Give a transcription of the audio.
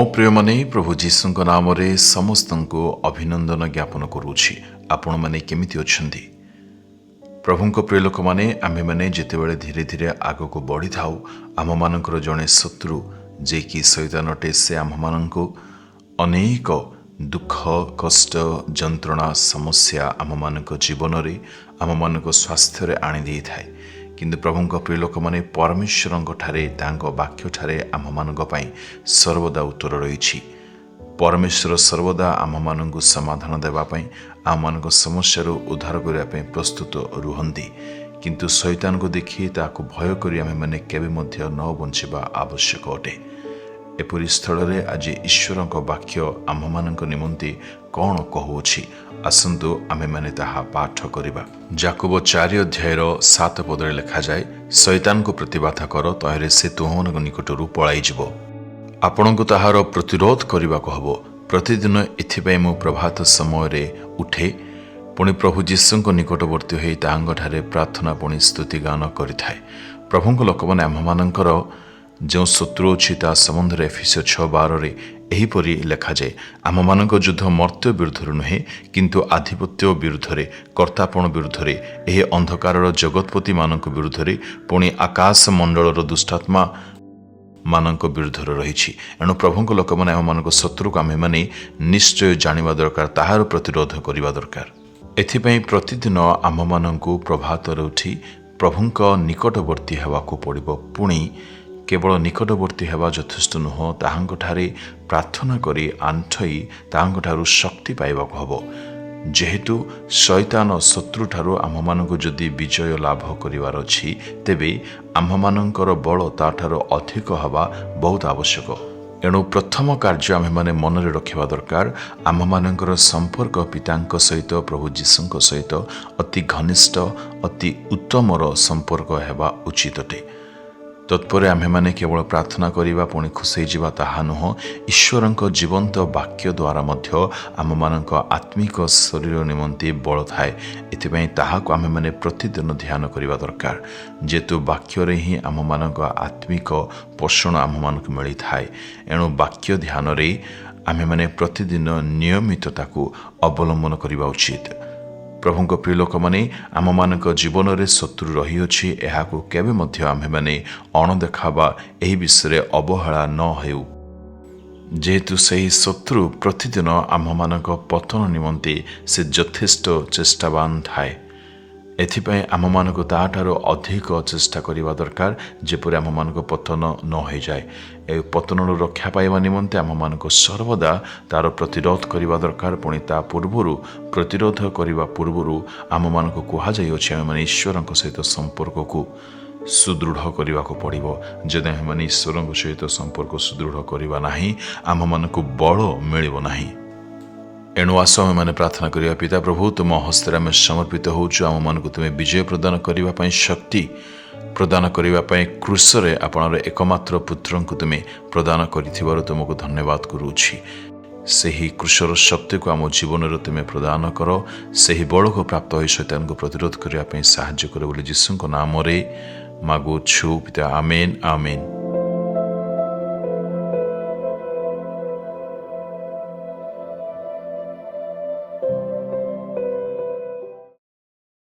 मो प्रिय माने प्रभु जीशुଙ୍କ नामरे समस्तଙ୍କୁ अभिनंदन ज्ञापन करूछि। आपण माने केमिति अछंती? प्रभुଙ୍କ प्रिय लोक माने आमे माने जेतेबेले धीरे धीरे आगको बढ़ी थाउ आम मानकर जणे शत्रु जे कि शैतान अटे से आम माननको अनेक दुख कष्ट जंत्रणा समस्या आम मानक जीवन रे आम मानक स्वास्थ्य रे आनी दै थाए। किंतु प्रभुଙ୍କ प्रिय लोक माने परमेश्वरଙ୍କ ठारे तांको वाक्य ठारे आम मानक पई सर्वदा उत्तर रहिछि। परमेश्वर सर्वदा आम मानकु समाधान देबा पई आम मानक समस्या रो उद्धार करिया पई प्रस्तुत रुहंती। किंतु शैतान को देखि ताको भय करी आमे माने केबे मध्य न बंचिबा आवश्यक अटे। एपरि स्थल रे आज ईश्वरଙ୍କ वाक्य आम मानक निमंती कौन कहूछि आसंतु आमे माने ताहा पाठ करिबा। याकूब 4 अध्याय 7 पदरे लिखा जाए, शैतान को प्रतिबाधा कर तहरे से तुमମାନଙ୍କ निकटरू पळाई जिवो। आपणको ताहार प्रतिरोध करबाको हबो। प्रतिदिन एथिपई मु प्रभात समय रे उठे पुणी प्रभु जीशुଙ୍କ निकटवर्ती होई तांग ठारे प्रार्थना पुणी स्तुति गान करिथाए। प्रभुଙ୍କ लोकमाने आमମାନଙ୍କର जो शत्रु अछि ता संबंध एफिसियो 6:12 रे एहीपरि लेखा जाए, आमମାନଙ୍କ युद्ध मर्त्य विरुद्ध नुहे किंतु आधिपत्य विरुद्ध कर्तापण विरुद्ध एही अंधकारर जगतपति मानक विरुद्ध पुणी आकाश मंडलर दुष्टात्मा मानक विरुद्ध रही। एणु प्रभुଙ୍କ लोकमाने आमମାନଙ୍କ शत्रु को आमे माने निश्चय जानिबा दरकार, ताहार प्रतिरोध करिबा दरकार। एथिपई प्रतिदिन आमମାନଙ୍କୁ प्रभातरे उठी प्रभुଙ୍କ निकटवर्ती हेबाकू पड़िबो। पुणी केवल निकटवर्ती हेबा यथेष्ट नुह, ताहांक ठारे प्रार्थना करी आंठई ताहांक ठारू शक्ति पाइबाकू हबो। जेहेतु शैतान शत्रु ठारू आमମାନଙ୍କୁ जदि विजय लाभ करिवार अछि तेबे आमମାନଙ୍କର बल ताठारू अधिक हवा बहुत आवश्यक। एणु प्रथम कार्य आमे माने मनरे रखिबा दरकार, आमମାନଙ୍କର संपर्क पितांक सहित प्रभु जीशुଙ୍କ सहित अति घनिष्ठ अति उत्तमर संपर्क हेबा उचित अटे। तत्पर आमे माने केवल प्रार्थना करिबा पुणी खुसई जिबा ताहा नुह, ईश्वरଙ୍କ जीवंत वाक्य द्वारा मध्य आमମାନଙ୍କ आत्मिक शरीर निमंती बल थाए। एथिपई ताहाको आमे माने प्रतिदिन ध्यान करिबा दरकार। जेतु वाक्य रे ही आमମାନଙ୍କ आत्मिक पोषण आमମାନଙ୍କୁ मिली थाए। एणु वाक्य ध्यान रे आमे माने प्रतिदिन नियमितताको अवलंबन करिबा उचित। प्रभुଙ୍କ प्रिय लोक माने आमମାନଙ୍କ जीवन रे शत्रु रही अछि, एहाको केबे मध्य आमे माने अणदेखाबा एही विषय अवहेला न हेउ। जेहेतु सही शत्रु प्रतिदिन आमମାନଙ୍କ पतन निमंते से यथेष्ट चेष्टावान थाए। एथिपई आमମାନଙ୍କୁ ताहाठारू अधिक चेष्टा करिबा दरकार, जेपरि आमମାନଙ୍କୁ पतन न हो जाए। ए पतनरू रक्षा पाइबा निमंते आमମାନଙ୍କୁ सर्वदा तार प्रतिरोध करिबा दरकार। पुणी ता पूर्वरु प्रतिरोध करिबा पूर्वरु आमମାନଙ୍କୁ कुहा जाय अछि आमे माने ईश्वरଙ୍କ सहित संपर्क को सुदृढ़ करिबा को पड़िबो। जदि आमे माने ईश्वरଙ୍କ सहित संपर्क सुदृढ़ करिबा नाही आमମାନଙ୍କୁ बळ मिलिबो नाही। एणु आस आमे माने प्रार्थना करिया। पिता प्रभु तुम हस्ते आमे समर्पित होउछु। आमମାନଙ୍କୁ तुमे विजय प्रदान करिबा पई शक्ति प्रदान करिबा पई क्रूसरे आपणर एकमात्र पुत्रଙ୍କୁ तुमे प्रदान करिथिबार तुमको धन्यवाद करूछि। सेही क्रूसर शक्ति को आम जीवन रे तुमे प्रदान कर, सेही बल को प्राप्त होई शैतान को प्रतिरोध करिया पई सहाय्य कर बोली जीशुଙ୍କ नाम रे मागुछु पिता। आमेन आमेन।